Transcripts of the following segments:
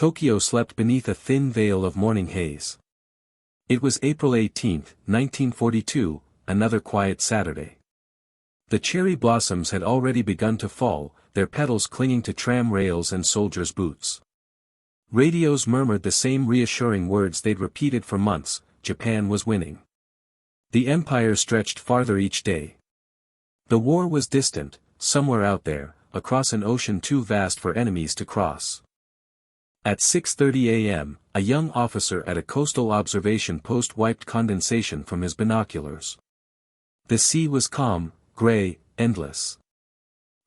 Tokyo slept beneath a thin veil of morning haze. It was April 18, 1942, another quiet Saturday. The cherry blossoms had already begun to fall, their petals clinging to tram rails and soldiers' boots. Radios murmured the same reassuring words they'd repeated for months: Japan was winning. The empire stretched farther each day. The war was distant, somewhere out there, across an ocean too vast for enemies to cross. At 6:30 a.m., a young officer at a coastal observation post wiped condensation from his binoculars. The sea was calm, gray, endless.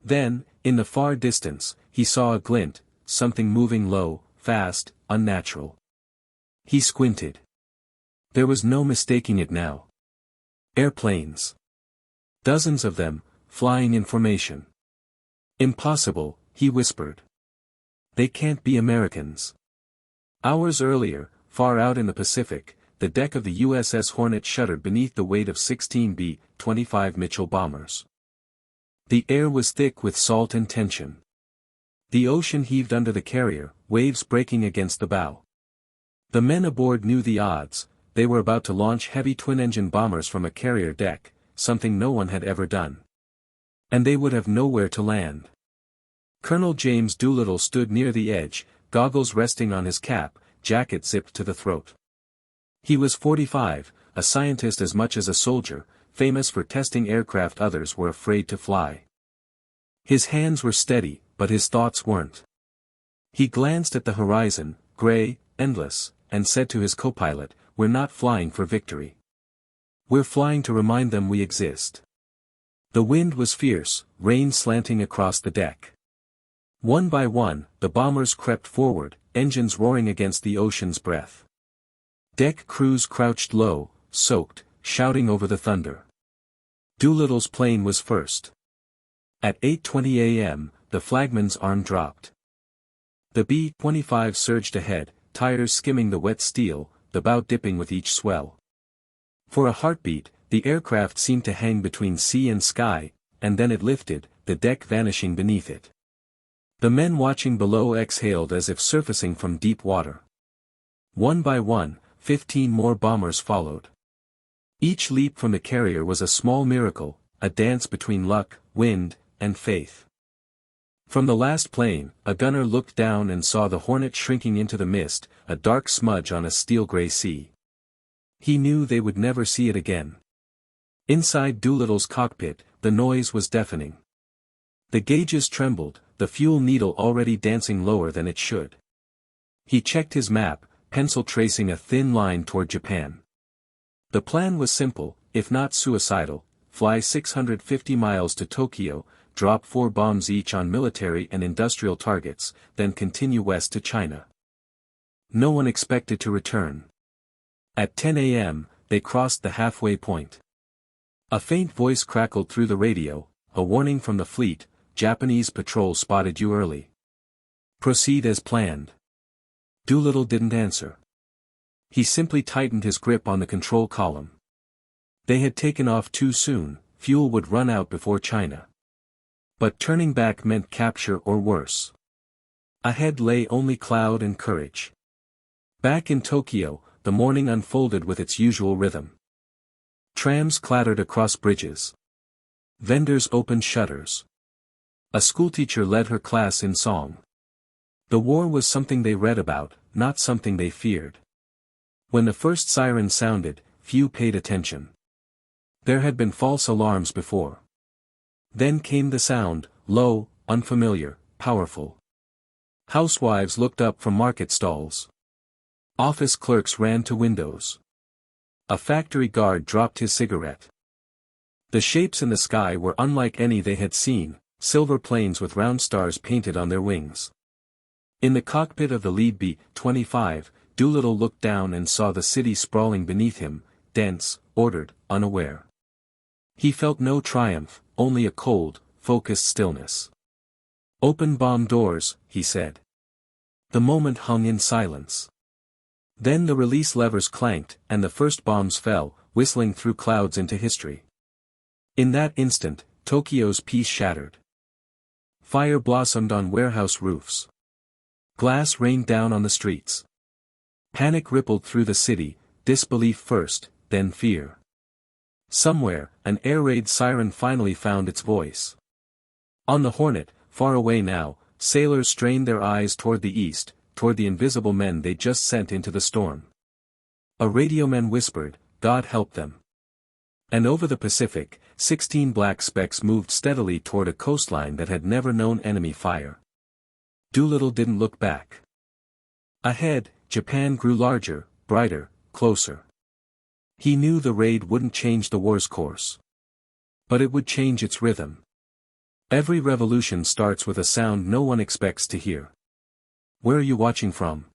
Then, in the far distance, he saw a glint, something moving low, fast, unnatural. He squinted. There was no mistaking it now. Airplanes. Dozens of them, flying in formation. Impossible, he whispered. They can't be Americans. Hours earlier, far out in the Pacific, the deck of the USS Hornet shuddered beneath the weight of 16 B-25 Mitchell bombers. The air was thick with salt and tension. The ocean heaved under the carrier, waves breaking against the bow. The men aboard knew the odds. They were about to launch heavy twin-engine bombers from a carrier deck, something no one had ever done. And they would have nowhere to land. Colonel James Doolittle stood near the edge, goggles resting on his cap, jacket zipped to the throat. He was 45, a scientist as much as a soldier, famous for testing aircraft others were afraid to fly. His hands were steady, but his thoughts weren't. He glanced at the horizon, gray, endless, and said to his co-pilot, "We're not flying for victory. We're flying to remind them we exist." The wind was fierce, rain slanting across the deck. One by one, the bombers crept forward, engines roaring against the ocean's breath. Deck crews crouched low, soaked, shouting over the thunder. Doolittle's plane was first. At 8:20 a.m., the flagman's arm dropped. The B-25 surged ahead, tires skimming the wet steel, the bow dipping with each swell. For a heartbeat, the aircraft seemed to hang between sea and sky, and then it lifted, the deck vanishing beneath it. The men watching below exhaled as if surfacing from deep water. One by one, 15 more bombers followed. Each leap from the carrier was a small miracle, a dance between luck, wind, and faith. From the last plane, a gunner looked down and saw the Hornet shrinking into the mist, a dark smudge on a steel-gray sea. He knew they would never see it again. Inside Doolittle's cockpit, the noise was deafening. The gauges trembled, the fuel needle already dancing lower than it should. He checked his map, pencil tracing a thin line toward Japan. The plan was simple, if not suicidal: fly 650 miles to Tokyo, drop 4 bombs each on military and industrial targets, then continue west to China. No one expected to return. At 10 a.m., they crossed the halfway point. A faint voice crackled through the radio, a warning from the fleet: Japanese patrol spotted you early. Proceed as planned. Doolittle didn't answer. He simply tightened his grip on the control column. They had taken off too soon, fuel would run out before China. But turning back meant capture or worse. Ahead lay only cloud and courage. Back in Tokyo, the morning unfolded with its usual rhythm. Trams clattered across bridges. Vendors opened shutters. A schoolteacher led her class in song. The war was something they read about, not something they feared. When the first siren sounded, few paid attention. There had been false alarms before. Then came the sound, low, unfamiliar, powerful. Housewives looked up from market stalls. Office clerks ran to windows. A factory guard dropped his cigarette. The shapes in the sky were unlike any they had seen, silver planes with round stars painted on their wings. In the cockpit of the lead B-25, Doolittle looked down and saw the city sprawling beneath him, dense, ordered, unaware. He felt no triumph, only a cold, focused stillness. "Open bomb doors," he said. The moment hung in silence. Then the release levers clanked, and the first bombs fell, whistling through clouds into history. In that instant, Tokyo's peace shattered. Fire blossomed on warehouse roofs. Glass rained down on the streets. Panic rippled through the city, disbelief first, then fear. Somewhere, an air raid siren finally found its voice. On the Hornet, far away now, sailors strained their eyes toward the east, toward the invisible men they'd just sent into the storm. A radioman whispered, "God help them." And over the Pacific, 16 black specks moved steadily toward a coastline that had never known enemy fire. Doolittle didn't look back. Ahead, Japan grew larger, brighter, closer. He knew the raid wouldn't change the war's course. But it would change its rhythm. Every revolution starts with a sound no one expects to hear. Where are you watching from?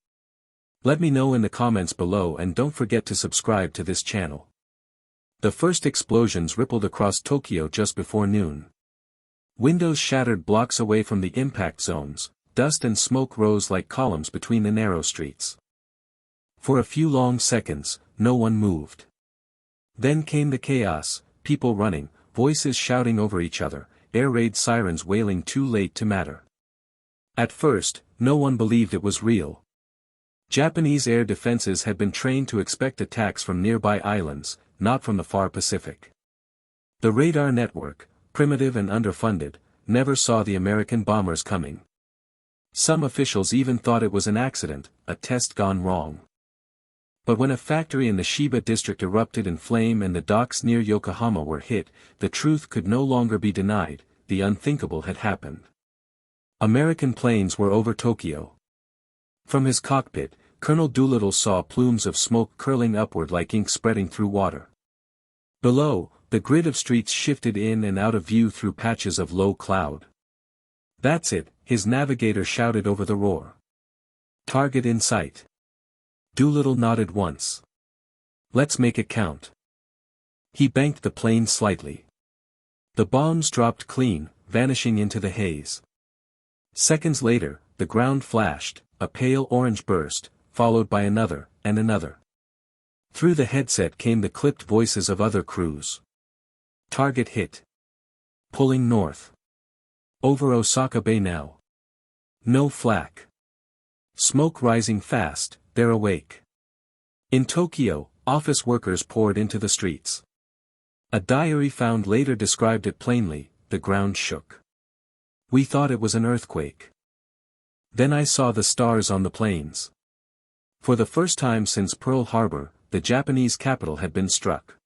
Let me know in the comments below, and don't forget to subscribe to this channel. The first explosions rippled across Tokyo just before noon. Windows shattered blocks away from the impact zones, dust and smoke rose like columns between the narrow streets. For a few long seconds, no one moved. Then came the chaos, people running, voices shouting over each other, air raid sirens wailing too late to matter. At first, no one believed it was real. Japanese air defenses had been trained to expect attacks from nearby islands, not from the far Pacific. The radar network, primitive and underfunded, never saw the American bombers coming. Some officials even thought it was an accident, a test gone wrong. But when a factory in the Shiba district erupted in flame and the docks near Yokohama were hit, the truth could no longer be denied: the unthinkable had happened. American planes were over Tokyo. From his cockpit, Colonel Doolittle saw plumes of smoke curling upward like ink spreading through water. Below, the grid of streets shifted in and out of view through patches of low cloud. "That's it," his navigator shouted over the roar. "Target in sight." Doolittle nodded once. "Let's make it count." He banked the plane slightly. The bombs dropped clean, vanishing into the haze. Seconds later, the ground flashed, a pale orange burst, followed by another, and another. Through the headset came the clipped voices of other crews. "Target hit. Pulling north. Over Osaka Bay now. No flak. Smoke rising fast, they're awake." In Tokyo, office workers poured into the streets. A diary found later described it plainly: the ground shook. "We thought it was an earthquake. Then I saw the stars on the planes." For the first time since Pearl Harbor, the Japanese capital had been struck.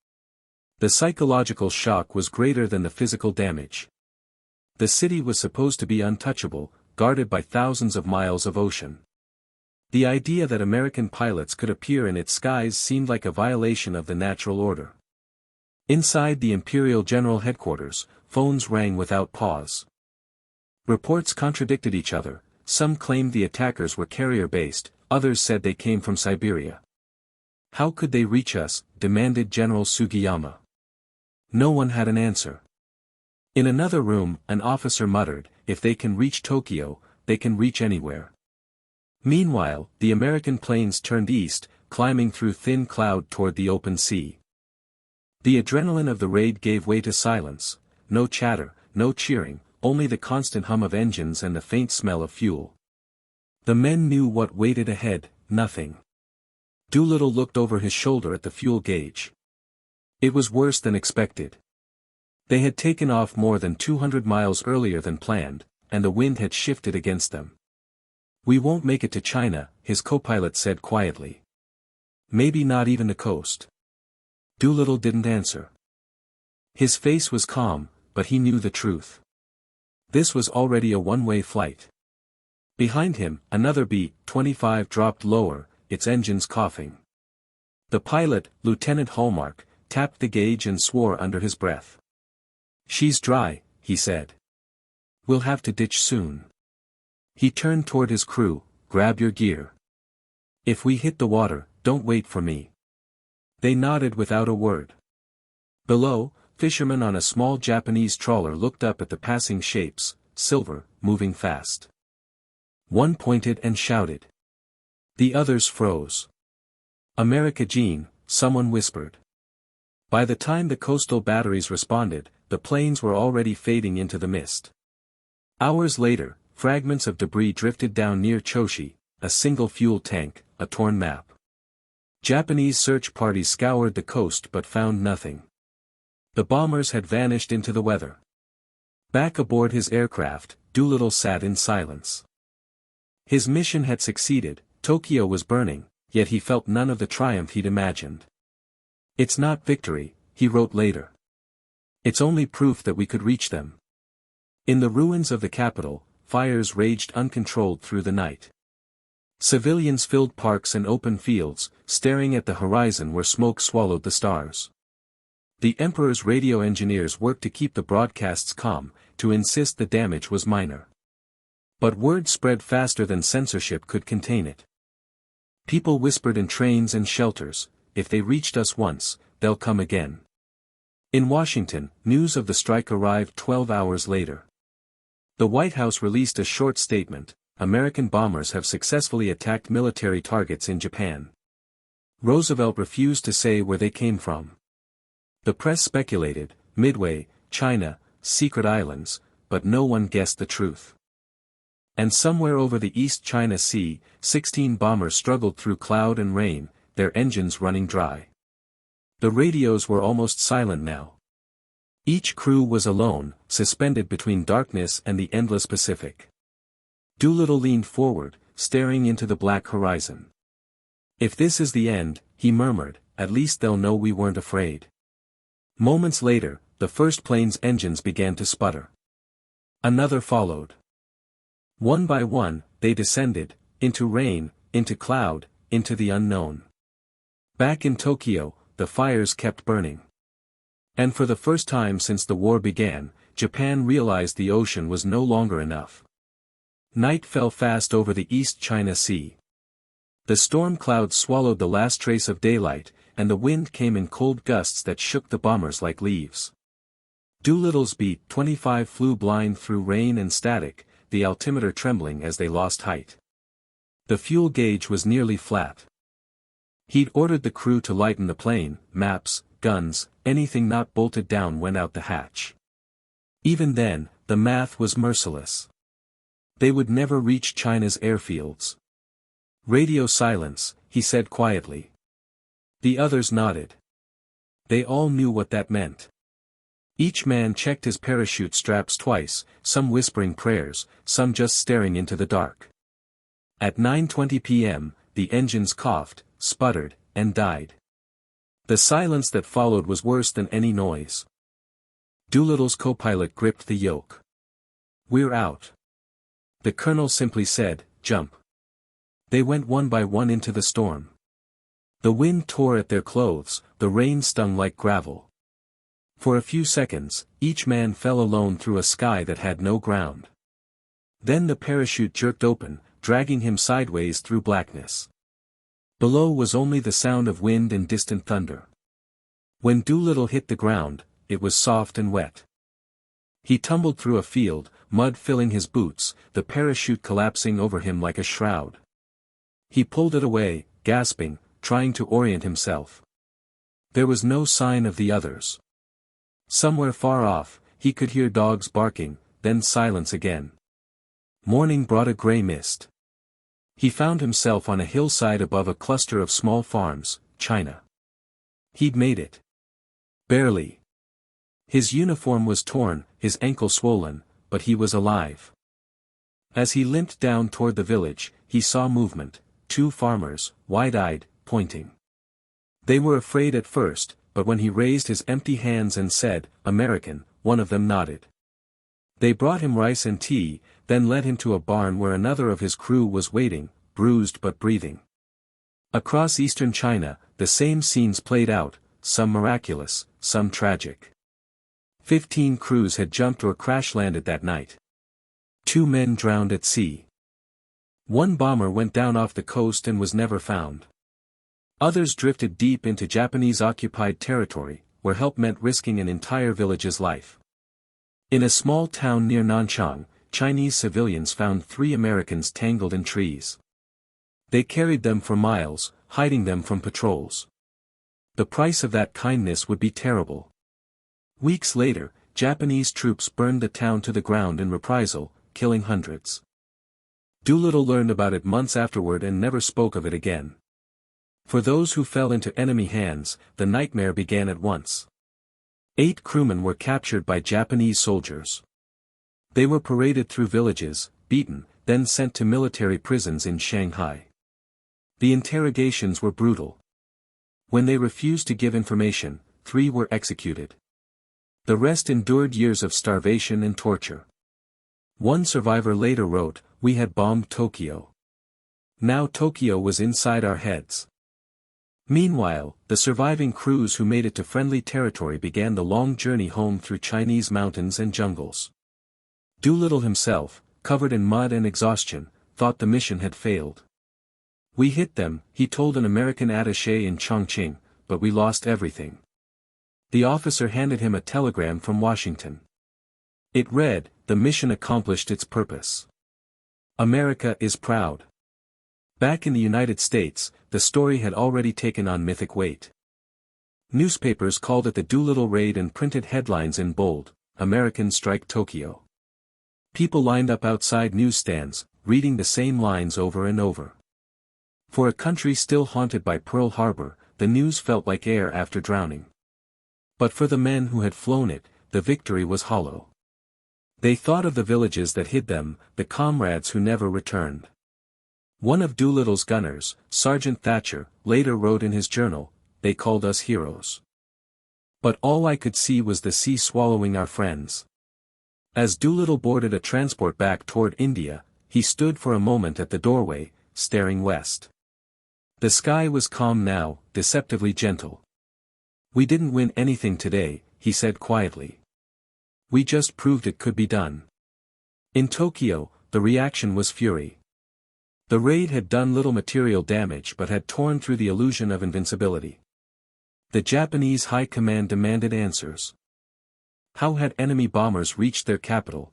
The psychological shock was greater than the physical damage. The city was supposed to be untouchable, guarded by thousands of miles of ocean. The idea that American pilots could appear in its skies seemed like a violation of the natural order. Inside the Imperial General Headquarters, phones rang without pause. Reports contradicted each other. Some claimed the attackers were carrier-based, others said they came from Siberia. "How could they reach us?" demanded General Sugiyama. No one had an answer. In another room, an officer muttered, "If they can reach Tokyo, they can reach anywhere." Meanwhile, the American planes turned east, climbing through thin cloud toward the open sea. The adrenaline of the raid gave way to silence: no chatter, no cheering, only the constant hum of engines and the faint smell of fuel. The men knew what waited ahead: nothing. Doolittle looked over his shoulder at the fuel gauge. It was worse than expected. They had taken off more than 200 miles earlier than planned, and the wind had shifted against them. "We won't make it to China," his co-pilot said quietly. "Maybe not even the coast." Doolittle didn't answer. His face was calm, but he knew the truth. This was already a one-way flight. Behind him, another B-25 dropped lower, its engines coughing. The pilot, Lieutenant Hallmark, tapped the gauge and swore under his breath. "She's dry," he said. "We'll have to ditch soon." He turned toward his crew. "Grab your gear. If we hit the water, don't wait for me." They nodded without a word. Below, fishermen on a small Japanese trawler looked up at the passing shapes, silver, moving fast. One pointed and shouted. The others froze. "America Jean," someone whispered. By the time the coastal batteries responded, the planes were already fading into the mist. Hours later, fragments of debris drifted down near Choshi, a single fuel tank, a torn map. Japanese search parties scoured the coast but found nothing. The bombers had vanished into the weather. Back aboard his aircraft, Doolittle sat in silence. His mission had succeeded, Tokyo was burning, yet he felt none of the triumph he'd imagined. "It's not victory," he wrote later. "It's only proof that we could reach them." In the ruins of the capital, fires raged uncontrolled through the night. Civilians filled parks and open fields, staring at the horizon where smoke swallowed the stars. The Emperor's radio engineers worked to keep the broadcasts calm, to insist the damage was minor. But word spread faster than censorship could contain it. People whispered in trains and shelters, "If they reached us once, they'll come again." In Washington, news of the strike arrived 12 hours later. The White House released a short statement: "American bombers have successfully attacked military targets in Japan." Roosevelt refused to say where they came from. The press speculated, Midway, China, secret islands, but no one guessed the truth. And somewhere over the East China Sea, 16 bombers struggled through cloud and rain, their engines running dry. The radios were almost silent now. Each crew was alone, suspended between darkness and the endless Pacific. Doolittle leaned forward, staring into the black horizon. "If this is the end," he murmured, "at least they'll know we weren't afraid." Moments later, the first plane's engines began to sputter. Another followed. One by one, they descended, into rain, into cloud, into the unknown. Back in Tokyo, the fires kept burning. And for the first time since the war began, Japan realized the ocean was no longer enough. Night fell fast over the East China Sea. The storm clouds swallowed the last trace of daylight, and the wind came in cold gusts that shook the bombers like leaves. Doolittle's B-25 flew blind through rain and static, the altimeter trembling as they lost height. The fuel gauge was nearly flat. He'd ordered the crew to lighten the plane, maps, guns, anything not bolted down went out the hatch. Even then, the math was merciless. They would never reach China's airfields. "Radio silence," he said quietly. The others nodded. They all knew what that meant. Each man checked his parachute straps twice, some whispering prayers, some just staring into the dark. At 9:20 p.m., the engines coughed, sputtered, and died. The silence that followed was worse than any noise. Doolittle's co-pilot gripped the yoke. "We're out." The colonel simply said, "Jump." They went one by one into the storm. The wind tore at their clothes, the rain stung like gravel. For a few seconds, each man fell alone through a sky that had no ground. Then the parachute jerked open, dragging him sideways through blackness. Below was only the sound of wind and distant thunder. When Doolittle hit the ground, it was soft and wet. He tumbled through a field, mud filling his boots, the parachute collapsing over him like a shroud. He pulled it away, gasping, trying to orient himself. There was no sign of the others. Somewhere far off, he could hear dogs barking, then silence again. Morning brought a gray mist. He found himself on a hillside above a cluster of small farms, China. He'd made it. Barely. His uniform was torn, his ankle swollen, but he was alive. As he limped down toward the village, he saw movement, 2 farmers, wide-eyed, pointing. They were afraid at first, but when he raised his empty hands and said, "American," one of them nodded. They brought him rice and tea, then led him to a barn where another of his crew was waiting, bruised but breathing. Across eastern China, the same scenes played out, some miraculous, some tragic. 15 crews had jumped or crash-landed that night. 2 men drowned at sea. 1 bomber went down off the coast and was never found. Others drifted deep into Japanese-occupied territory, where help meant risking an entire village's life. In a small town near Nanchang, Chinese civilians found 3 Americans tangled in trees. They carried them for miles, hiding them from patrols. The price of that kindness would be terrible. Weeks later, Japanese troops burned the town to the ground in reprisal, killing hundreds. Doolittle learned about it months afterward and never spoke of it again. For those who fell into enemy hands, the nightmare began at once. 8 crewmen were captured by Japanese soldiers. They were paraded through villages, beaten, then sent to military prisons in Shanghai. The interrogations were brutal. When they refused to give information, 3 were executed. The rest endured years of starvation and torture. One survivor later wrote, "We had bombed Tokyo. Now Tokyo was inside our heads." Meanwhile, the surviving crews who made it to friendly territory began the long journey home through Chinese mountains and jungles. Doolittle himself, covered in mud and exhaustion, thought the mission had failed. "We hit them," he told an American attaché in Chongqing, "but we lost everything." The officer handed him a telegram from Washington. It read, "The mission accomplished its purpose. America is proud." Back in the United States, the story had already taken on mythic weight. Newspapers called it the Doolittle Raid and printed headlines in bold, "Americans Strike Tokyo." People lined up outside newsstands, reading the same lines over and over. For a country still haunted by Pearl Harbor, the news felt like air after drowning. But for the men who had flown it, the victory was hollow. They thought of the villages that hid them, the comrades who never returned. One of Doolittle's gunners, Sergeant Thatcher, later wrote in his journal, "They called us heroes. But all I could see was the sea swallowing our friends." As Doolittle boarded a transport back toward India, he stood for a moment at the doorway, staring west. The sky was calm now, deceptively gentle. "We didn't win anything today," he said quietly. "We just proved it could be done." In Tokyo, the reaction was fury. The raid had done little material damage but had torn through the illusion of invincibility. The Japanese high command demanded answers. How had enemy bombers reached their capital?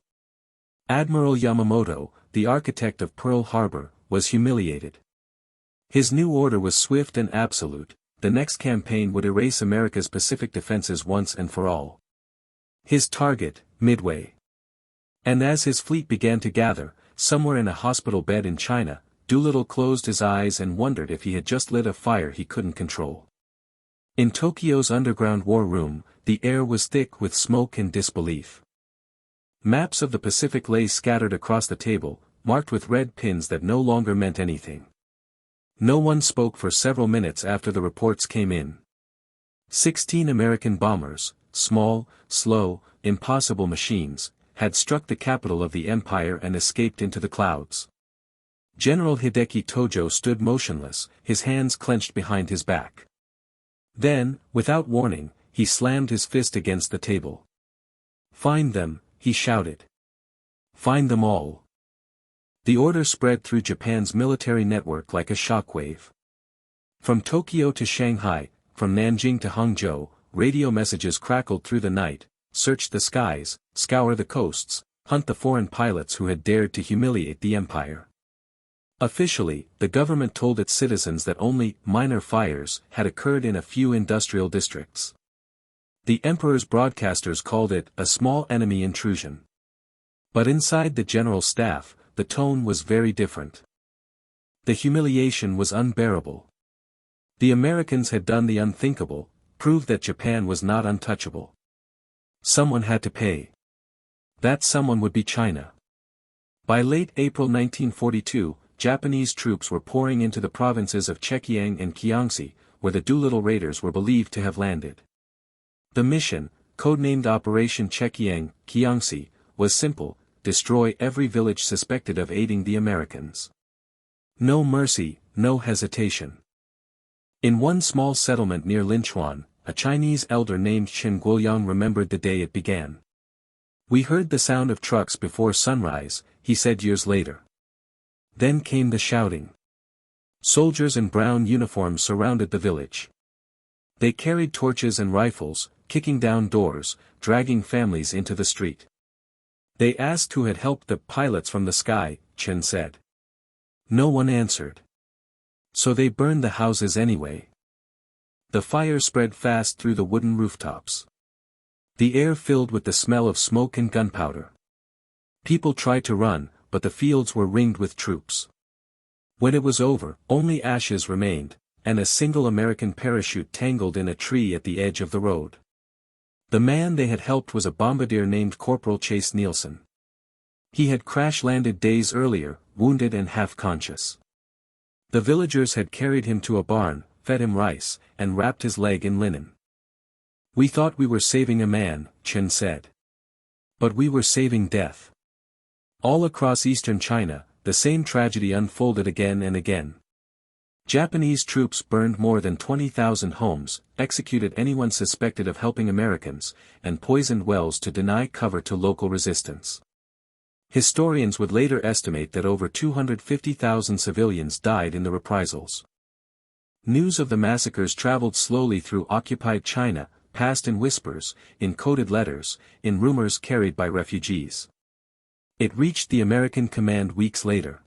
Admiral Yamamoto, the architect of Pearl Harbor, was humiliated. His new order was swift and absolute: the next campaign would erase America's Pacific defenses once and for all. His target, Midway. And as his fleet began to gather, somewhere in a hospital bed in China, Doolittle closed his eyes and wondered if he had just lit a fire he couldn't control. In Tokyo's underground war room, the air was thick with smoke and disbelief. Maps of the Pacific lay scattered across the table, marked with red pins that no longer meant anything. No one spoke for several minutes after the reports came in. 16 American bombers, small, slow, impossible machines, had struck the capital of the empire and escaped into the clouds. General Hideki Tojo stood motionless, his hands clenched behind his back. Then, without warning, he slammed his fist against the table. "Find them," he shouted. "Find them all." The order spread through Japan's military network like a shockwave. From Tokyo to Shanghai, from Nanjing to Hangzhou, radio messages crackled through the night: "Search the skies, scour the coasts, hunt the foreign pilots who had dared to humiliate the empire." Officially, the government told its citizens that only minor fires had occurred in a few industrial districts. The emperor's broadcasters called it a small enemy intrusion. But inside the general staff, the tone was very different. The humiliation was unbearable. The Americans had done the unthinkable, proved that Japan was not untouchable. Someone had to pay. That someone would be China. By late April 1942, Japanese troops were pouring into the provinces of Zhejiang and Jiangxi, where the Doolittle raiders were believed to have landed. The mission, codenamed Operation Zhejiang, Jiangxi, was simple: destroy every village suspected of aiding the Americans. No mercy, no hesitation. In one small settlement near Linchuan, a Chinese elder named Chen Guoyang remembered the day it began. "We heard the sound of trucks before sunrise," he said years later. Then came the shouting. Soldiers in brown uniforms surrounded the village. They carried torches and rifles, kicking down doors, dragging families into the street. They asked who had helped the pilots from the sky, Chen said. No one answered. So they burned the houses anyway. The fire spread fast through the wooden rooftops. The air filled with the smell of smoke and gunpowder. People tried to run, but the fields were ringed with troops. When it was over, only ashes remained, and a single American parachute tangled in a tree at the edge of the road. The man they had helped was a bombardier named Corporal Chase Nielsen. He had crash-landed days earlier, wounded and half-conscious. The villagers had carried him to a barn, fed him rice, and wrapped his leg in linen. "We thought we were saving a man," Chen said. "But we were saving death." All across eastern China, the same tragedy unfolded again and again. Japanese troops burned more than 20,000 homes, executed anyone suspected of helping Americans, and poisoned wells to deny cover to local resistance. Historians would later estimate that over 250,000 civilians died in the reprisals. News of the massacres traveled slowly through occupied China, passed in whispers, in coded letters, in rumors carried by refugees. It reached the American command weeks later.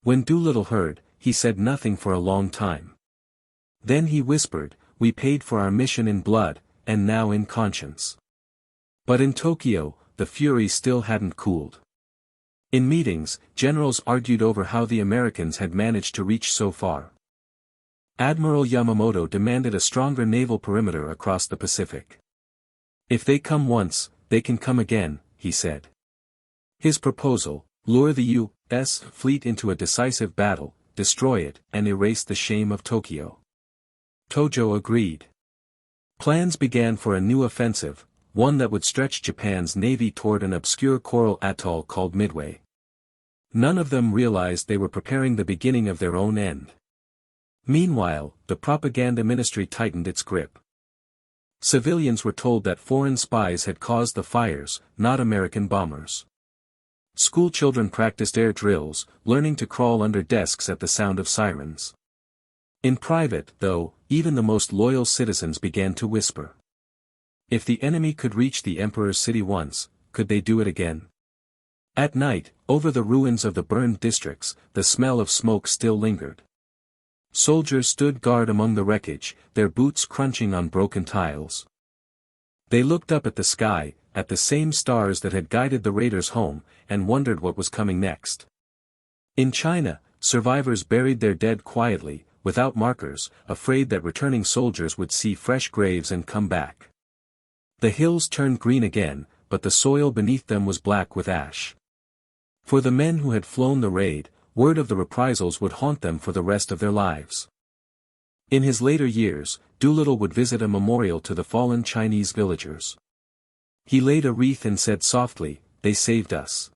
When Doolittle heard, he said nothing for a long time. Then he whispered, "We paid for our mission in blood, and now in conscience." But in Tokyo, the fury still hadn't cooled. In meetings, generals argued over how the Americans had managed to reach so far. Admiral Yamamoto demanded a stronger naval perimeter across the Pacific. "If they come once, they can come again," he said. His proposal, lure the U.S. fleet into a decisive battle, destroy it, and erase the shame of Tokyo. Tojo agreed. Plans began for a new offensive, one that would stretch Japan's navy toward an obscure coral atoll called Midway. None of them realized they were preparing the beginning of their own end. Meanwhile, the propaganda ministry tightened its grip. Civilians were told that foreign spies had caused the fires, not American bombers. Schoolchildren practiced air drills, learning to crawl under desks at the sound of sirens. In private, though, even the most loyal citizens began to whisper. If the enemy could reach the emperor's city once, could they do it again? At night, over the ruins of the burned districts, the smell of smoke still lingered. Soldiers stood guard among the wreckage, their boots crunching on broken tiles. They looked up at the sky, at the same stars that had guided the raiders home, and wondered what was coming next. In China, survivors buried their dead quietly, without markers, afraid that returning soldiers would see fresh graves and come back. The hills turned green again, but the soil beneath them was black with ash. For the men who had flown the raid, word of the reprisals would haunt them for the rest of their lives. In his later years, Doolittle would visit a memorial to the fallen Chinese villagers. He laid a wreath and said softly, "They saved us.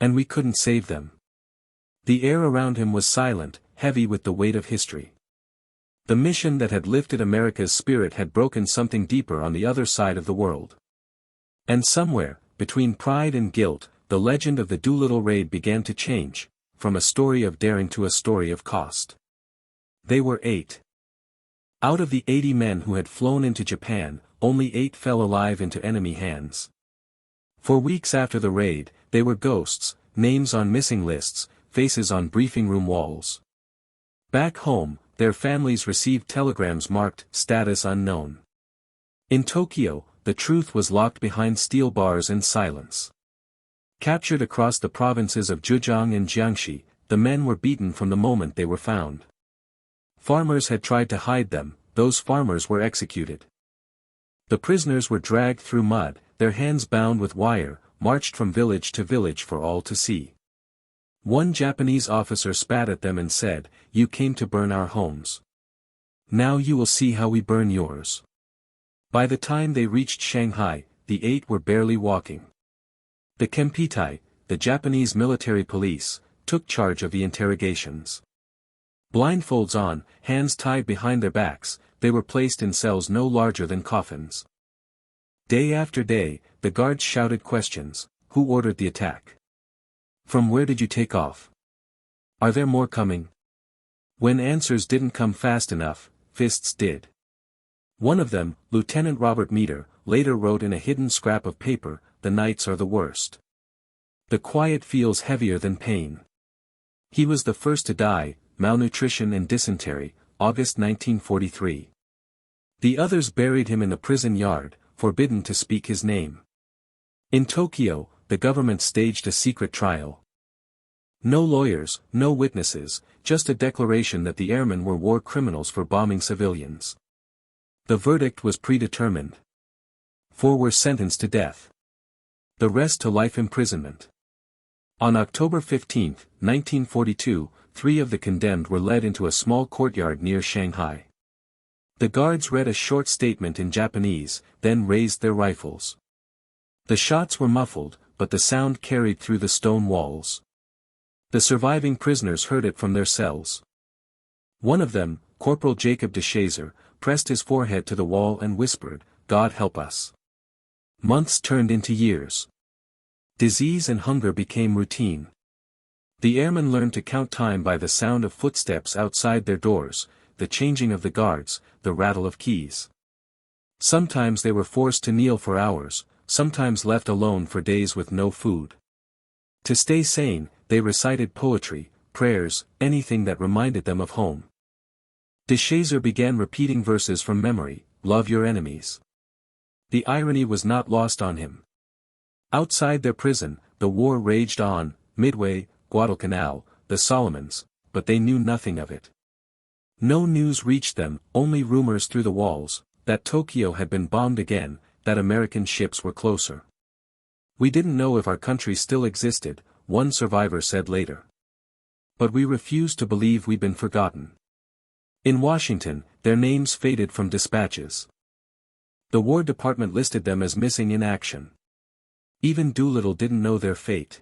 And we couldn't save them." The air around him was silent, heavy with the weight of history. The mission that had lifted America's spirit had broken something deeper on the other side of the world. And somewhere, between pride and guilt, the legend of the Doolittle raid began to change, from a story of daring to a story of cost. They were 8. Out of the 80 men who had flown into Japan, only 8 fell alive into enemy hands. For weeks after the raid, they were ghosts, names on missing lists, faces on briefing room walls. Back home, their families received telegrams marked, "Status unknown." In Tokyo, the truth was locked behind steel bars and silence. Captured across the provinces of Zhejiang and Jiangxi, the men were beaten from the moment they were found. Farmers had tried to hide them, those farmers were executed. The prisoners were dragged through mud, their hands bound with wire, marched from village to village for all to see. One Japanese officer spat at them and said, "You came to burn our homes. Now you will see how we burn yours." By the time they reached Shanghai, the 8 were barely walking. The Kempeitai, the Japanese military police, took charge of the interrogations. Blindfolds on, hands tied behind their backs, they were placed in cells no larger than coffins. Day after day, the guards shouted questions: "Who ordered the attack? From where did you take off? Are there more coming?" When answers didn't come fast enough, fists did. One of them, Lieutenant Robert Meader, later wrote in a hidden scrap of paper, "The nights are the worst. The quiet feels heavier than pain." He was the first to die, malnutrition and dysentery, August 1943. The others buried him in the prison yard, forbidden to speak his name. In Tokyo, the government staged a secret trial. No lawyers, no witnesses, just a declaration that the airmen were war criminals for bombing civilians. The verdict was predetermined. 4 were sentenced to death. The rest to life imprisonment. On October 15, 1942, 3 of the condemned were led into a small courtyard near Shanghai. The guards read a short statement in Japanese, then raised their rifles. The shots were muffled, but the sound carried through the stone walls. The surviving prisoners heard it from their cells. One of them, Corporal Jacob de Chazer, pressed his forehead to the wall and whispered, "God help us." Months turned into years. Disease and hunger became routine. The airmen learned to count time by the sound of footsteps outside their doors, the changing of the guards, the rattle of keys. Sometimes they were forced to kneel for hours, sometimes left alone for days with no food. To stay sane, they recited poetry, prayers, anything that reminded them of home. De Chazer began repeating verses from memory, "Love your enemies." The irony was not lost on him. Outside their prison, the war raged on, Midway, Guadalcanal, the Solomons, but they knew nothing of it. No news reached them, only rumors through the walls, that Tokyo had been bombed again, that American ships were closer. "We didn't know if our country still existed," one survivor said later. "But we refused to believe we'd been forgotten." In Washington, their names faded from dispatches. The War Department listed them as missing in action. Even Doolittle didn't know their fate.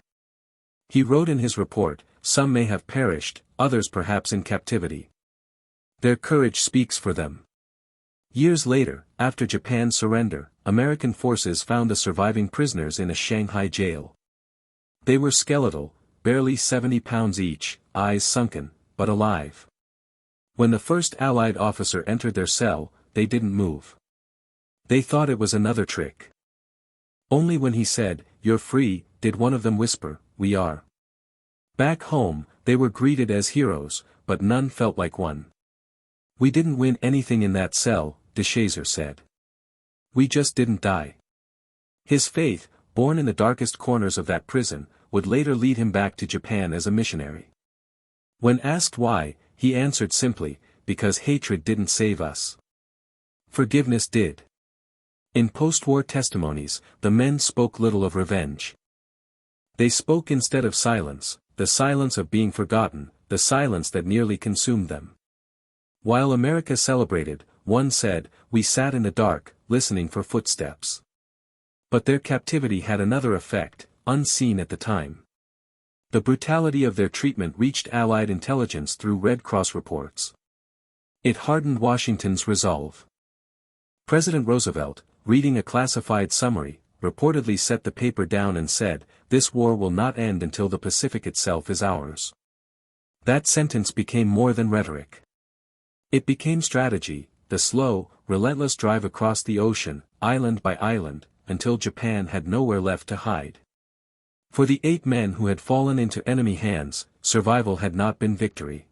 He wrote in his report, "Some may have perished, others perhaps in captivity. Their courage speaks for them." Years later, after Japan's surrender, American forces found the surviving prisoners in a Shanghai jail. They were skeletal, barely 70 pounds each, eyes sunken, but alive. When the first Allied officer entered their cell, they didn't move. They thought it was another trick. Only when he said, "You're free," did one of them whisper, "We are." Back home, they were greeted as heroes, but none felt like one. "We didn't win anything in that cell," de Chazer said. "We just didn't die." His faith, born in the darkest corners of that prison, would later lead him back to Japan as a missionary. When asked why, he answered simply, "Because hatred didn't save us. Forgiveness did." In post-war testimonies, the men spoke little of revenge. They spoke instead of silence, the silence of being forgotten, the silence that nearly consumed them. While America celebrated, one said, "We sat in the dark, listening for footsteps." But their captivity had another effect, unseen at the time. The brutality of their treatment reached Allied intelligence through Red Cross reports. It hardened Washington's resolve. President Roosevelt, reading a classified summary, reportedly set the paper down and said, "This war will not end until the Pacific itself is ours." That sentence became more than rhetoric. It became strategy, the slow, relentless drive across the ocean, island by island, until Japan had nowhere left to hide. For the 8 men who had fallen into enemy hands, survival had not been victory.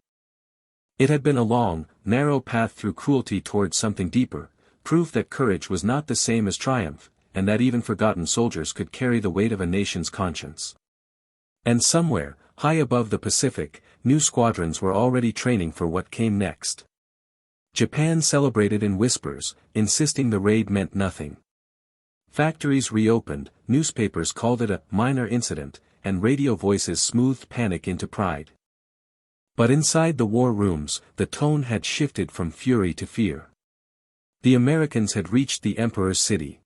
It had been a long, narrow path through cruelty towards something deeper, proof that courage was not the same as triumph, and that even forgotten soldiers could carry the weight of a nation's conscience. And somewhere, high above the Pacific, new squadrons were already training for what came next. Japan celebrated in whispers, insisting the raid meant nothing. Factories reopened, newspapers called it a minor incident, and radio voices smoothed panic into pride. But inside the war rooms, the tone had shifted from fury to fear. The Americans had reached the Emperor's city.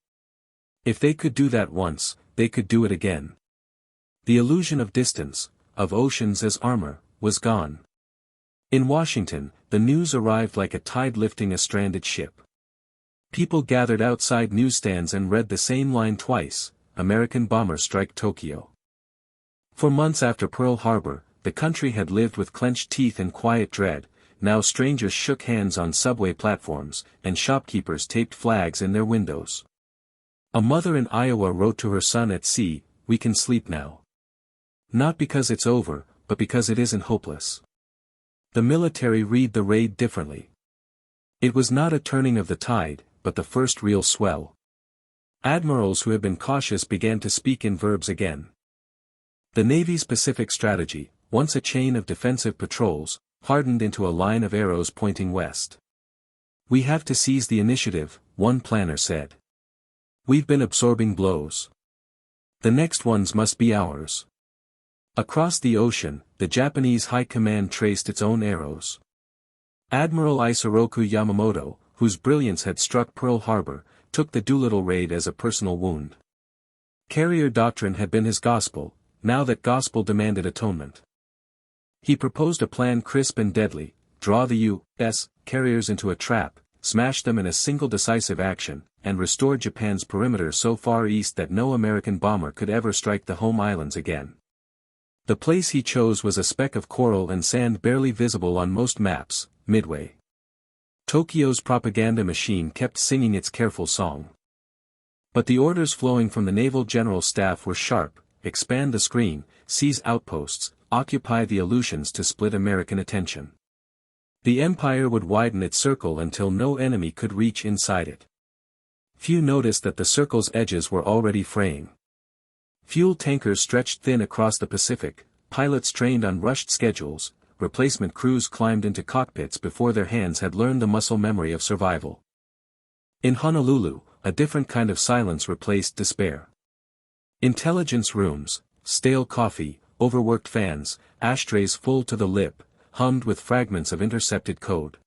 If they could do that once, they could do it again. The illusion of distance, of oceans as armor, was gone. In Washington, the news arrived like a tide lifting a stranded ship. People gathered outside newsstands and read the same line twice, "American bombers strike Tokyo." For months after Pearl Harbor, the country had lived with clenched teeth and quiet dread. Now strangers shook hands on subway platforms, and shopkeepers taped flags in their windows. A mother in Iowa wrote to her son at sea, "We can sleep now. Not because it's over, but because it isn't hopeless." The military read the raid differently. It was not a turning of the tide, but the first real swell. Admirals who had been cautious began to speak in verbs again. The Navy's Pacific strategy, once a chain of defensive patrols, hardened into a line of arrows pointing west. "We have to seize the initiative," one planner said. "We've been absorbing blows. The next ones must be ours." Across the ocean, the Japanese High Command traced its own arrows. Admiral Isoroku Yamamoto, whose brilliance had struck Pearl Harbor, took the Doolittle raid as a personal wound. Carrier doctrine had been his gospel, now that gospel demanded atonement. He proposed a plan crisp and deadly: draw the U.S. carriers into a trap, smash them in a single decisive action, and restore Japan's perimeter so far east that no American bomber could ever strike the home islands again. The place he chose was a speck of coral and sand barely visible on most maps, Midway. Tokyo's propaganda machine kept singing its careful song. But the orders flowing from the Naval General Staff were sharp: expand the screen, seize outposts, occupy the Aleutians to split American attention. The empire would widen its circle until no enemy could reach inside it. Few noticed that the circle's edges were already fraying. Fuel tankers stretched thin across the Pacific, pilots trained on rushed schedules, replacement crews climbed into cockpits before their hands had learned the muscle memory of survival. In Honolulu, a different kind of silence replaced despair. Intelligence rooms, stale coffee, overworked fans, ashtrays full to the lip, hummed with fragments of intercepted code.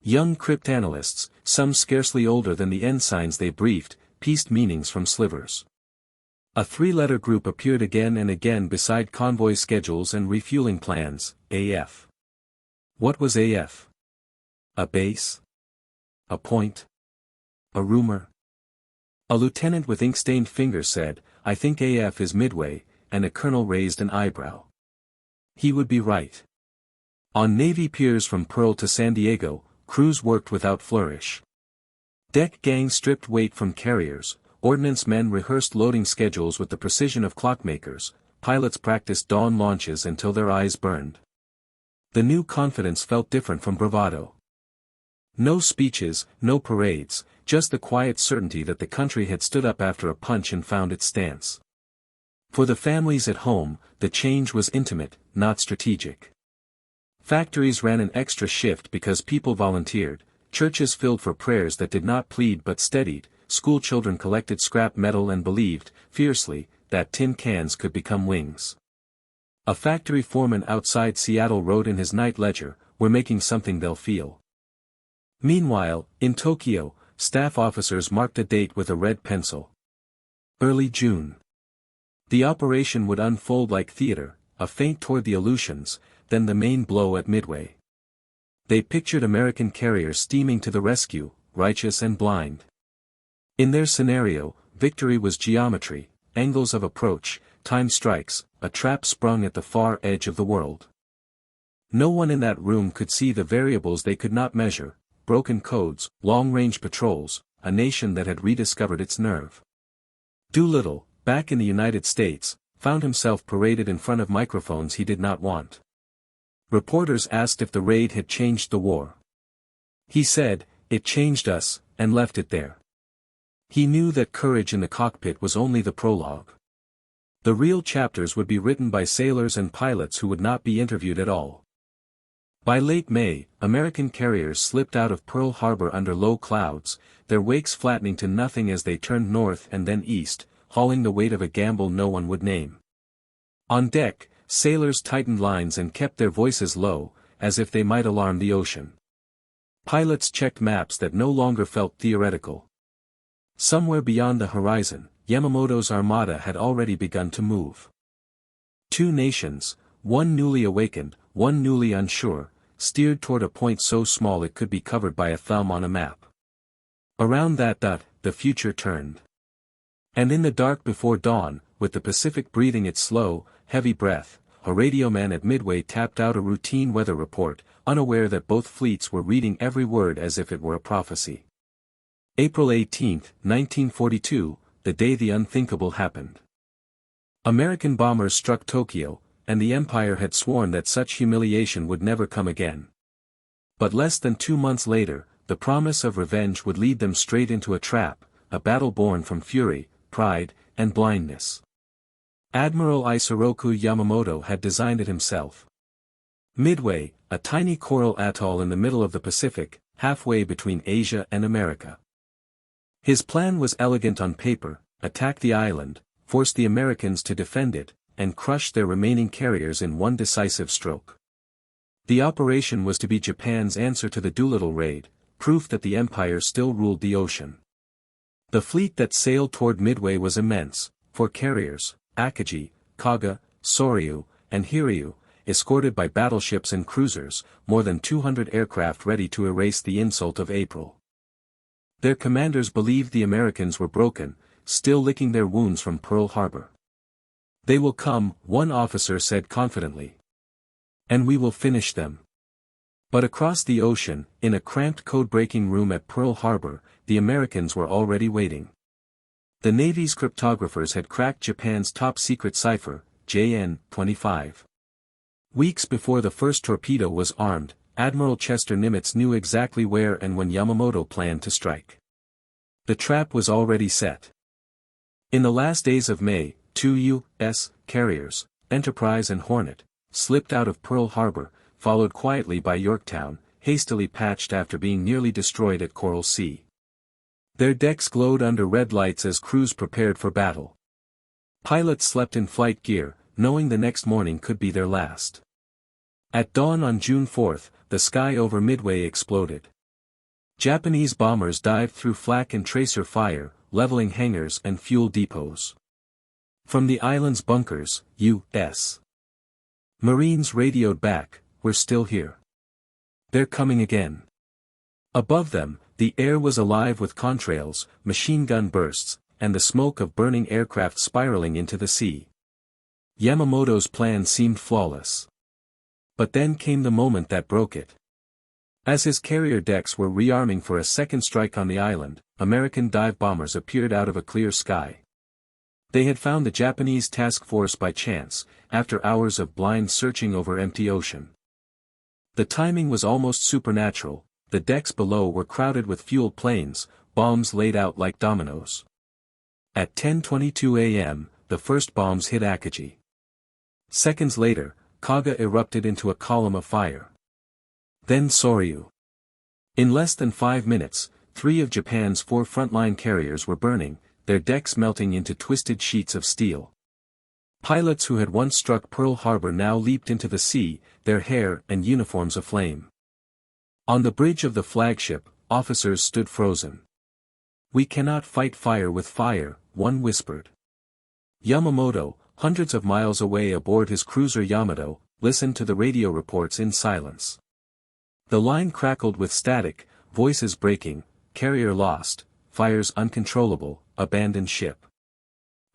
Young cryptanalysts, some scarcely older than the ensigns they briefed, pieced meanings from slivers. A three-letter group appeared again and again beside convoy schedules and refueling plans: AF. What was AF? A base? A point? A rumor? A lieutenant with ink-stained fingers said, "I think AF is Midway," and a colonel raised an eyebrow. He would be right. On Navy piers from Pearl to San Diego, crews worked without flourish. Deck gangs stripped weight from carriers, ordnance men rehearsed loading schedules with the precision of clockmakers, pilots practiced dawn launches until their eyes burned. The new confidence felt different from bravado. No speeches, no parades, just the quiet certainty that the country had stood up after a punch and found its stance. For the families at home, the change was intimate, not strategic. Factories ran an extra shift because people volunteered, churches filled for prayers that did not plead but steadied, school children collected scrap metal and believed, fiercely, that tin cans could become wings. A factory foreman outside Seattle wrote in his night ledger, "We're making something they'll feel." Meanwhile, in Tokyo, staff officers marked a date with a red pencil. Early June. The operation would unfold like theater, a feint toward the Aleutians, then the main blow at Midway. They pictured American carriers steaming to the rescue, righteous and blind. In their scenario, victory was geometry, angles of approach, time strikes, a trap sprung at the far edge of the world. No one in that room could see the variables they could not measure: broken codes, long-range patrols, a nation that had rediscovered its nerve. Doolittle, back in the United States, found himself paraded in front of microphones he did not want. Reporters asked if the raid had changed the war. He said, "It changed us," and left it there. He knew that courage in the cockpit was only the prologue. The real chapters would be written by sailors and pilots who would not be interviewed at all. By late May, American carriers slipped out of Pearl Harbor under low clouds, their wakes flattening to nothing as they turned north and then east, hauling the weight of a gamble no one would name. On deck, sailors tightened lines and kept their voices low, as if they might alarm the ocean. Pilots checked maps that no longer felt theoretical. Somewhere beyond the horizon, Yamamoto's armada had already begun to move. Two nations, one newly awakened, one newly unsure, steered toward a point so small it could be covered by a thumb on a map. Around that dot, the future turned. And in the dark before dawn, with the Pacific breathing its slow, heavy breath, a radioman at Midway tapped out a routine weather report, unaware that both fleets were reading every word as if it were a prophecy. April 18, 1942, the day the unthinkable happened. American bombers struck Tokyo, and the Empire had sworn that such humiliation would never come again. But less than 2 months later, the promise of revenge would lead them straight into a trap, a battle born from fury, pride, and blindness. Admiral Isoroku Yamamoto had designed it himself. Midway, a tiny coral atoll in the middle of the Pacific, halfway between Asia and America. His plan was elegant on paper: attack the island, force the Americans to defend it, and crush their remaining carriers in one decisive stroke. The operation was to be Japan's answer to the Doolittle raid, proof that the empire still ruled the ocean. The fleet that sailed toward Midway was immense: 4 carriers, Akagi, Kaga, Soryu, and Hiryu, escorted by battleships and cruisers, more than 200 aircraft ready to erase the insult of April. Their commanders believed the Americans were broken, still licking their wounds from Pearl Harbor. "They will come," one officer said confidently. "And we will finish them." But across the ocean, in a cramped code-breaking room at Pearl Harbor, the Americans were already waiting. The Navy's cryptographers had cracked Japan's top-secret cipher, JN-25. Weeks before the first torpedo was armed, Admiral Chester Nimitz knew exactly where and when Yamamoto planned to strike. The trap was already set. In the last days of May, 2 U.S. carriers, Enterprise and Hornet, slipped out of Pearl Harbor, followed quietly by Yorktown, hastily patched after being nearly destroyed at Coral Sea. Their decks glowed under red lights as crews prepared for battle. Pilots slept in flight gear, knowing the next morning could be their last. At dawn on June 4, the sky over Midway exploded. Japanese bombers dived through flak and tracer fire, leveling hangars and fuel depots. From the island's bunkers, U.S. Marines radioed back, "We're still here. They're coming again." Above them, the air was alive with contrails, machine gun bursts, and the smoke of burning aircraft spiraling into the sea. Yamamoto's plan seemed flawless. But then came the moment that broke it. As his carrier decks were rearming for a second strike on the island, American dive bombers appeared out of a clear sky. They had found the Japanese task force by chance, after hours of blind searching over empty ocean. The timing was almost supernatural. The decks below were crowded with fueled planes, bombs laid out like dominoes. At 10:22 a.m., the first bombs hit Akagi. Seconds later, Kaga erupted into a column of fire. Then Soryu. In less than 5 minutes, 3 of Japan's 4 frontline carriers were burning, their decks melting into twisted sheets of steel. Pilots who had once struck Pearl Harbor now leaped into the sea, their hair and uniforms aflame. On the bridge of the flagship, officers stood frozen. "We cannot fight fire with fire," one whispered. Yamamoto, hundreds of miles away aboard his cruiser Yamato, listened to the radio reports in silence. The line crackled with static, voices breaking: "Carrier lost, fires uncontrollable, abandoned ship."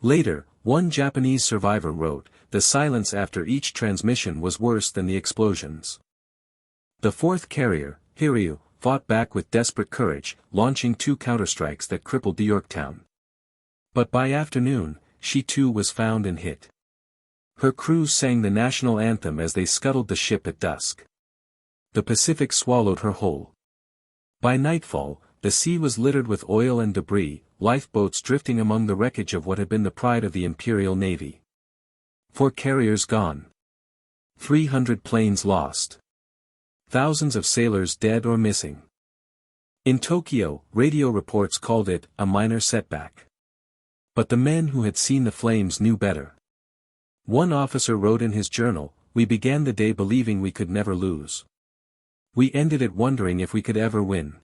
Later, one Japanese survivor wrote, "The silence after each transmission was worse than the explosions." The 4th carrier, Hiryu, fought back with desperate courage, launching 2 counterstrikes that crippled the Yorktown. But by afternoon, she too was found and hit. Her crew sang the national anthem as they scuttled the ship at dusk. The Pacific swallowed her whole. By nightfall, the sea was littered with oil and debris, lifeboats drifting among the wreckage of what had been the pride of the Imperial Navy. 4 carriers gone. 300 planes lost. Thousands of sailors dead or missing. In Tokyo, radio reports called it a minor setback. But the men who had seen the flames knew better. One officer wrote in his journal, "We began the day believing we could never lose. We ended it wondering if we could ever win."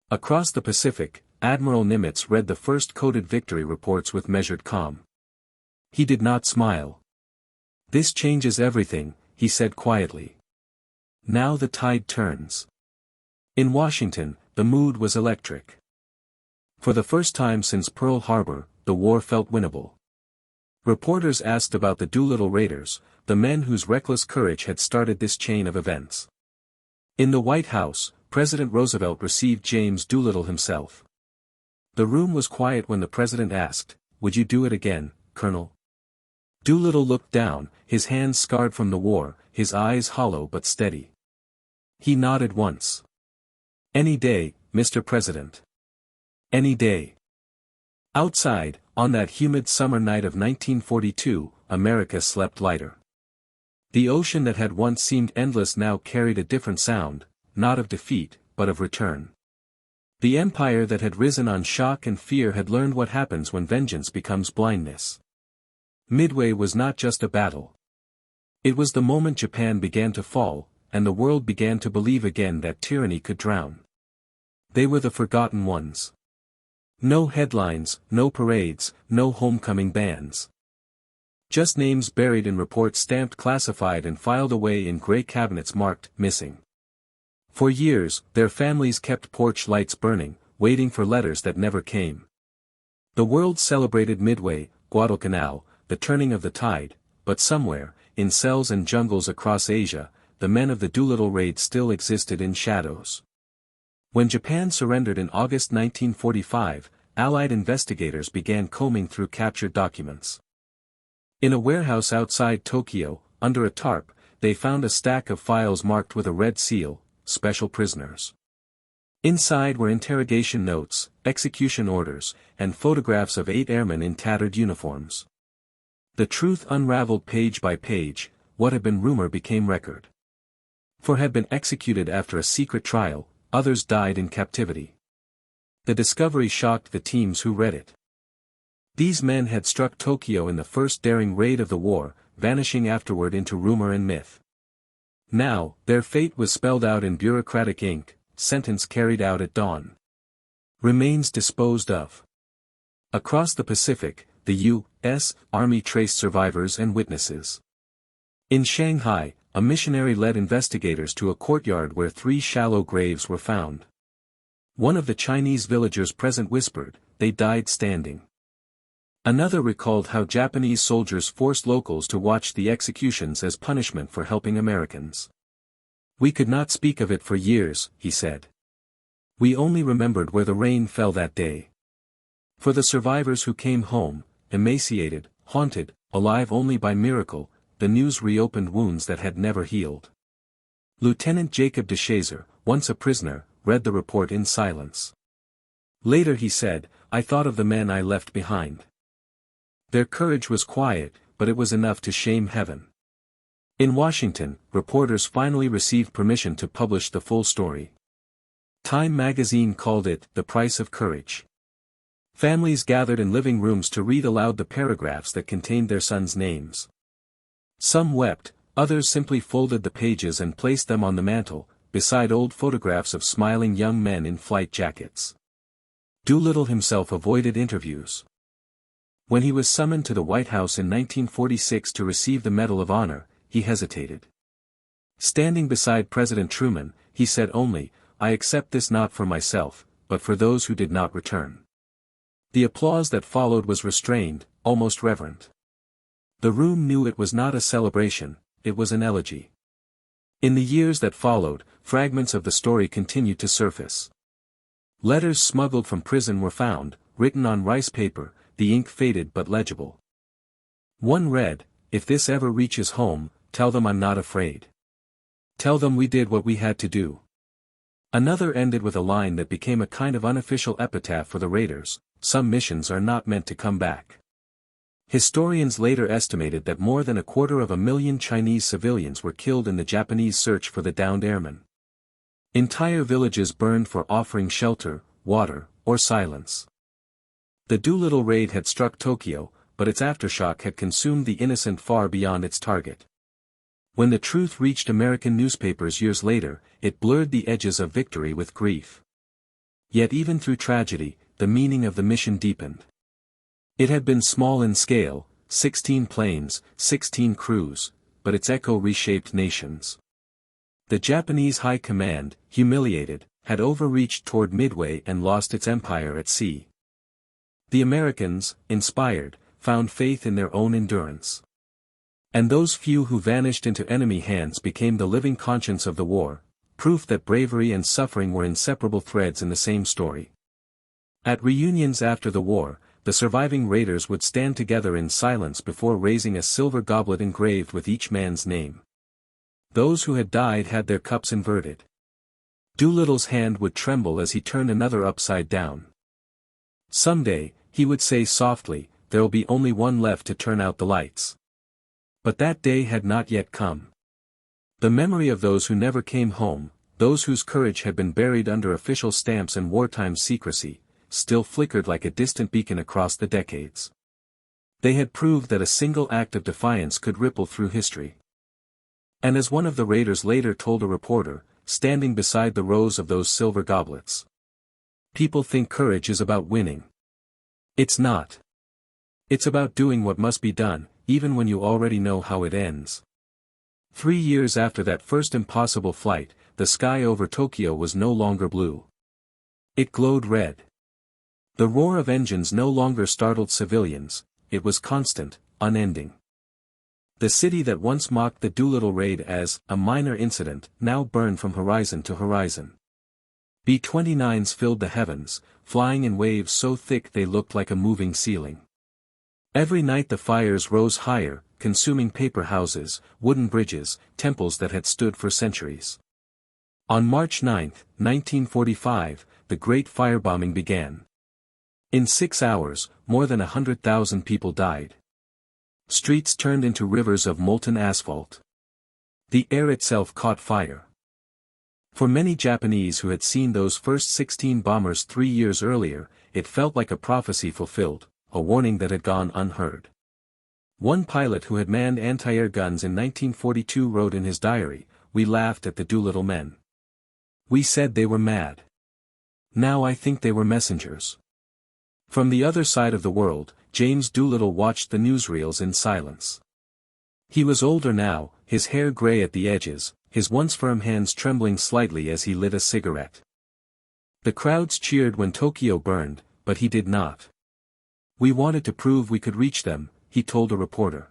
Across the Pacific, Admiral Nimitz read the first coded victory reports with measured calm. He did not smile. "This changes everything," he said quietly. Now the tide turns. In Washington, the mood was electric. For the first time since Pearl Harbor, the war felt winnable. Reporters asked about the Doolittle raiders, the men whose reckless courage had started this chain of events. In the White House, President Roosevelt received James Doolittle himself. The room was quiet when the president asked, "Would you do it again, Colonel?" Doolittle looked down, his hands scarred from the war, his eyes hollow but steady. He nodded once. "Any day, Mr. President. Any day." Outside, on that humid summer night of 1942, America slept lighter. The ocean that had once seemed endless now carried a different sound, not of defeat, but of return. The empire that had risen on shock and fear had learned what happens when vengeance becomes blindness. Midway was not just a battle. It was the moment Japan began to fall, and the world began to believe again that tyranny could drown. They were the forgotten ones. No headlines, no parades, no homecoming bands. Just names buried in reports stamped classified and filed away in gray cabinets marked missing. For years, their families kept porch lights burning, waiting for letters that never came. The world celebrated Midway, Guadalcanal, the turning of the tide, but somewhere, in cells and jungles across Asia, the men of the Doolittle raid still existed in shadows. When Japan surrendered in August 1945, Allied investigators began combing through captured documents. In a warehouse outside Tokyo, under a tarp, they found a stack of files marked with a red seal, special prisoners. Inside were interrogation notes, execution orders, and photographs of 8 airmen in tattered uniforms. The truth unraveled page by page. What had been rumor became record. 4 had been executed after a secret trial, others died in captivity. The discovery shocked the teams who read it. These men had struck Tokyo in the first daring raid of the war, vanishing afterward into rumor and myth. Now, their fate was spelled out in bureaucratic ink, sentence carried out at dawn. Remains disposed of. Across the Pacific, the U.S. Army traced survivors and witnesses. In Shanghai, a missionary led investigators to a courtyard where 3 shallow graves were found. One of the Chinese villagers present whispered, "They died standing." Another recalled how Japanese soldiers forced locals to watch the executions as punishment for helping Americans. "We could not speak of it for years," he said. "We only remembered where the rain fell that day." For the survivors who came home, emaciated, haunted, alive only by miracle, the news reopened wounds that had never healed. Lieutenant Jacob de Chazer, once a prisoner, read the report in silence. Later he said, "I thought of the men I left behind. Their courage was quiet, but it was enough to shame heaven." In Washington, reporters finally received permission to publish the full story. Time magazine called it "The Price of Courage." Families gathered in living rooms to read aloud the paragraphs that contained their sons' names. Some wept, others simply folded the pages and placed them on the mantel, beside old photographs of smiling young men in flight jackets. Doolittle himself avoided interviews. When he was summoned to the White House in 1946 to receive the Medal of Honor, he hesitated. Standing beside President Truman, he said only, "I accept this not for myself, but for those who did not return." The applause that followed was restrained, almost reverent. The room knew it was not a celebration, it was an elegy. In the years that followed, fragments of the story continued to surface. Letters smuggled from prison were found, written on rice paper, the ink faded but legible. One read, "If this ever reaches home, tell them I'm not afraid. Tell them we did what we had to do." Another ended with a line that became a kind of unofficial epitaph for the raiders, "Some missions are not meant to come back." Historians later estimated that more than 250,000 Chinese civilians were killed in the Japanese search for the downed airmen. Entire villages burned for offering shelter, water, or silence. The Doolittle raid had struck Tokyo, but its aftershock had consumed the innocent far beyond its target. When the truth reached American newspapers years later, it blurred the edges of victory with grief. Yet even through tragedy, the meaning of the mission deepened. It had been small in scale, 16 planes, 16 crews, but its echo reshaped nations. The Japanese High Command, humiliated, had overreached toward Midway and lost its empire at sea. The Americans, inspired, found faith in their own endurance. And those few who vanished into enemy hands became the living conscience of the war, proof that bravery and suffering were inseparable threads in the same story. At reunions after the war, the surviving raiders would stand together in silence before raising a silver goblet engraved with each man's name. Those who had died had their cups inverted. Doolittle's hand would tremble as he turned another upside down. Someday, He would say softly, "There'll be only one left to turn out the lights." But that day had not yet come. The memory of those who never came home, those whose courage had been buried under official stamps and wartime secrecy, still flickered like a distant beacon across the decades. They had proved that a single act of defiance could ripple through history. And as one of the raiders later told a reporter, standing beside the rows of those silver goblets, "People think courage is about winning. It's not. It's about doing what must be done, even when you already know how it ends." 3 years after that first impossible flight, the sky over Tokyo was no longer blue. It glowed red. The roar of engines no longer startled civilians, it was constant, unending. The city that once mocked the Doolittle raid as a minor incident now burned from horizon to horizon. B-29s filled the heavens, flying in waves so thick they looked like a moving ceiling. Every night the fires rose higher, consuming paper houses, wooden bridges, temples that had stood for centuries. On March 9, 1945, the Great Firebombing began. In 6 hours, more than 100,000 people died. Streets turned into rivers of molten asphalt. The air itself caught fire. For many Japanese who had seen those first 16 bombers 3 years earlier, it felt like a prophecy fulfilled, a warning that had gone unheard. One pilot who had manned anti-air guns in 1942 wrote in his diary, "We laughed at the Doolittle men. We said they were mad. Now I think they were messengers." From the other side of the world, James Doolittle watched the newsreels in silence. He was older now, his hair gray at the edges, his once firm hands trembling slightly as he lit a cigarette. The crowds cheered when Tokyo burned, but he did not. "We wanted to prove we could reach them," he told a reporter.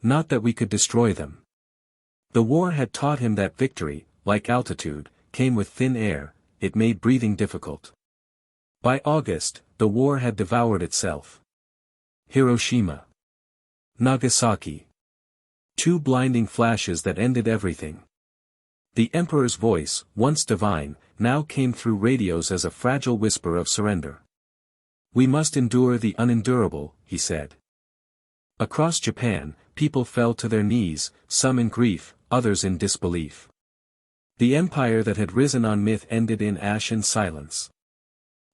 "Not that we could destroy them." The war had taught him that victory, like altitude, came with thin air, it made breathing difficult. By August, the war had devoured itself. Hiroshima. Nagasaki. 2 blinding flashes that ended everything. The Emperor's voice, once divine, now came through radios as a fragile whisper of surrender. "We must endure the unendurable," he said. Across Japan, people fell to their knees, some in grief, others in disbelief. The empire that had risen on myth ended in ash and silence.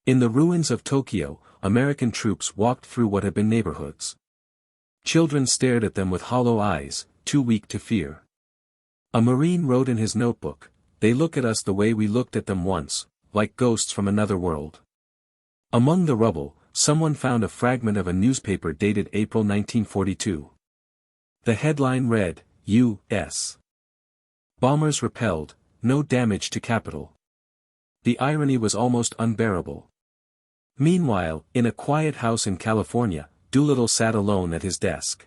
In the ruins of Tokyo, American troops walked through what had been neighborhoods. Children stared at them with hollow eyes, too weak to fear. A Marine wrote in his notebook, "They look at us the way we looked at them once, like ghosts from another world." Among the rubble, someone found a fragment of a newspaper dated April 1942. The headline read, U.S. Bombers repelled, no damage to capital. The irony was almost unbearable. Meanwhile, in a quiet house in California, Doolittle sat alone at his desk.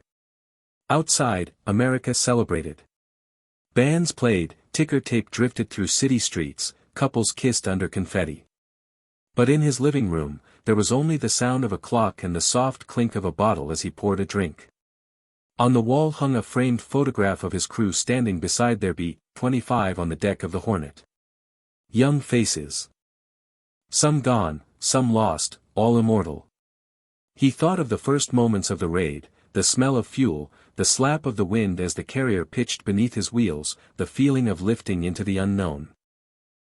Outside, America celebrated. Bands played, ticker tape drifted through city streets, couples kissed under confetti. But in his living room, there was only the sound of a clock and the soft clink of a bottle as he poured a drink. On the wall hung a framed photograph of his crew standing beside their B-25 on the deck of the Hornet. Young faces. Some gone, some lost, all immortal. He thought of the first moments of the raid, the smell of fuel, the slap of the wind as the carrier pitched beneath his wheels, the feeling of lifting into the unknown.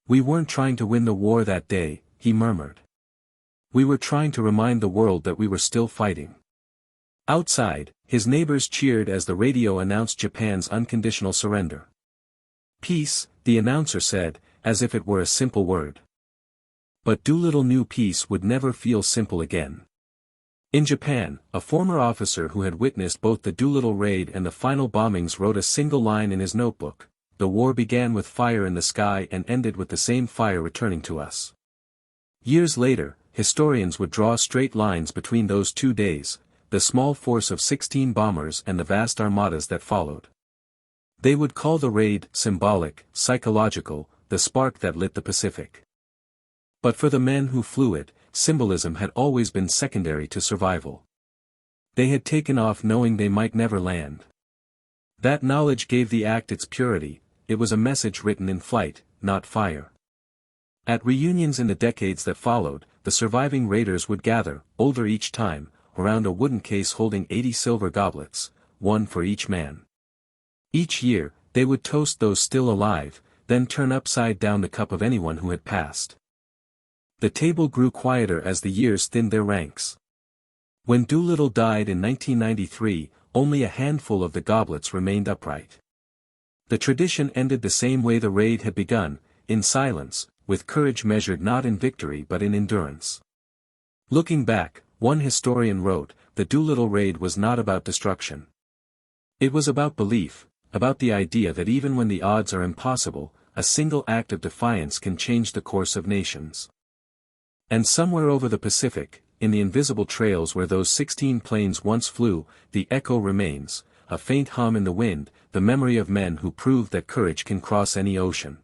"We weren't trying to win the war that day," he murmured. "We were trying to remind the world that we were still fighting." Outside, his neighbors cheered as the radio announced Japan's unconditional surrender. "Peace," the announcer said, as if it were a simple word. But Doolittle knew peace would never feel simple again. In Japan, a former officer who had witnessed both the Doolittle raid and the final bombings wrote a single line in his notebook: "The war began with fire in the sky and ended with the same fire returning to us." Years later, historians would draw straight lines between those 2 days, the small force of 16 bombers and the vast armadas that followed. They would call the raid symbolic, psychological, the spark that lit the Pacific. But for the men who flew it, symbolism had always been secondary to survival. They had taken off knowing they might never land. That knowledge gave the act its purity, it was a message written in flight, not fire. At reunions in the decades that followed, the surviving raiders would gather, older each time, around a wooden case holding 80 silver goblets, one for each man. Each year, they would toast those still alive, then turn upside down the cup of anyone who had passed. The table grew quieter as the years thinned their ranks. When Doolittle died in 1993, only a handful of the goblets remained upright. The tradition ended the same way the raid had begun, in silence, with courage measured not in victory but in endurance. Looking back, one historian wrote, "The Doolittle raid was not about destruction. It was about belief, about the idea that even when the odds are impossible, a single act of defiance can change the course of nations." And somewhere over the Pacific, in the invisible trails where those 16 planes once flew, the echo remains, a faint hum in the wind, the memory of men who proved that courage can cross any ocean.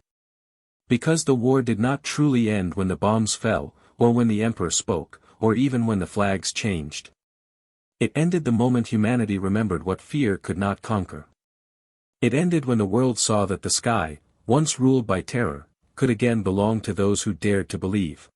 Because the war did not truly end when the bombs fell, or when the emperor spoke, or even when the flags changed. It ended the moment humanity remembered what fear could not conquer. It ended when the world saw that the sky, once ruled by terror, could again belong to those who dared to believe.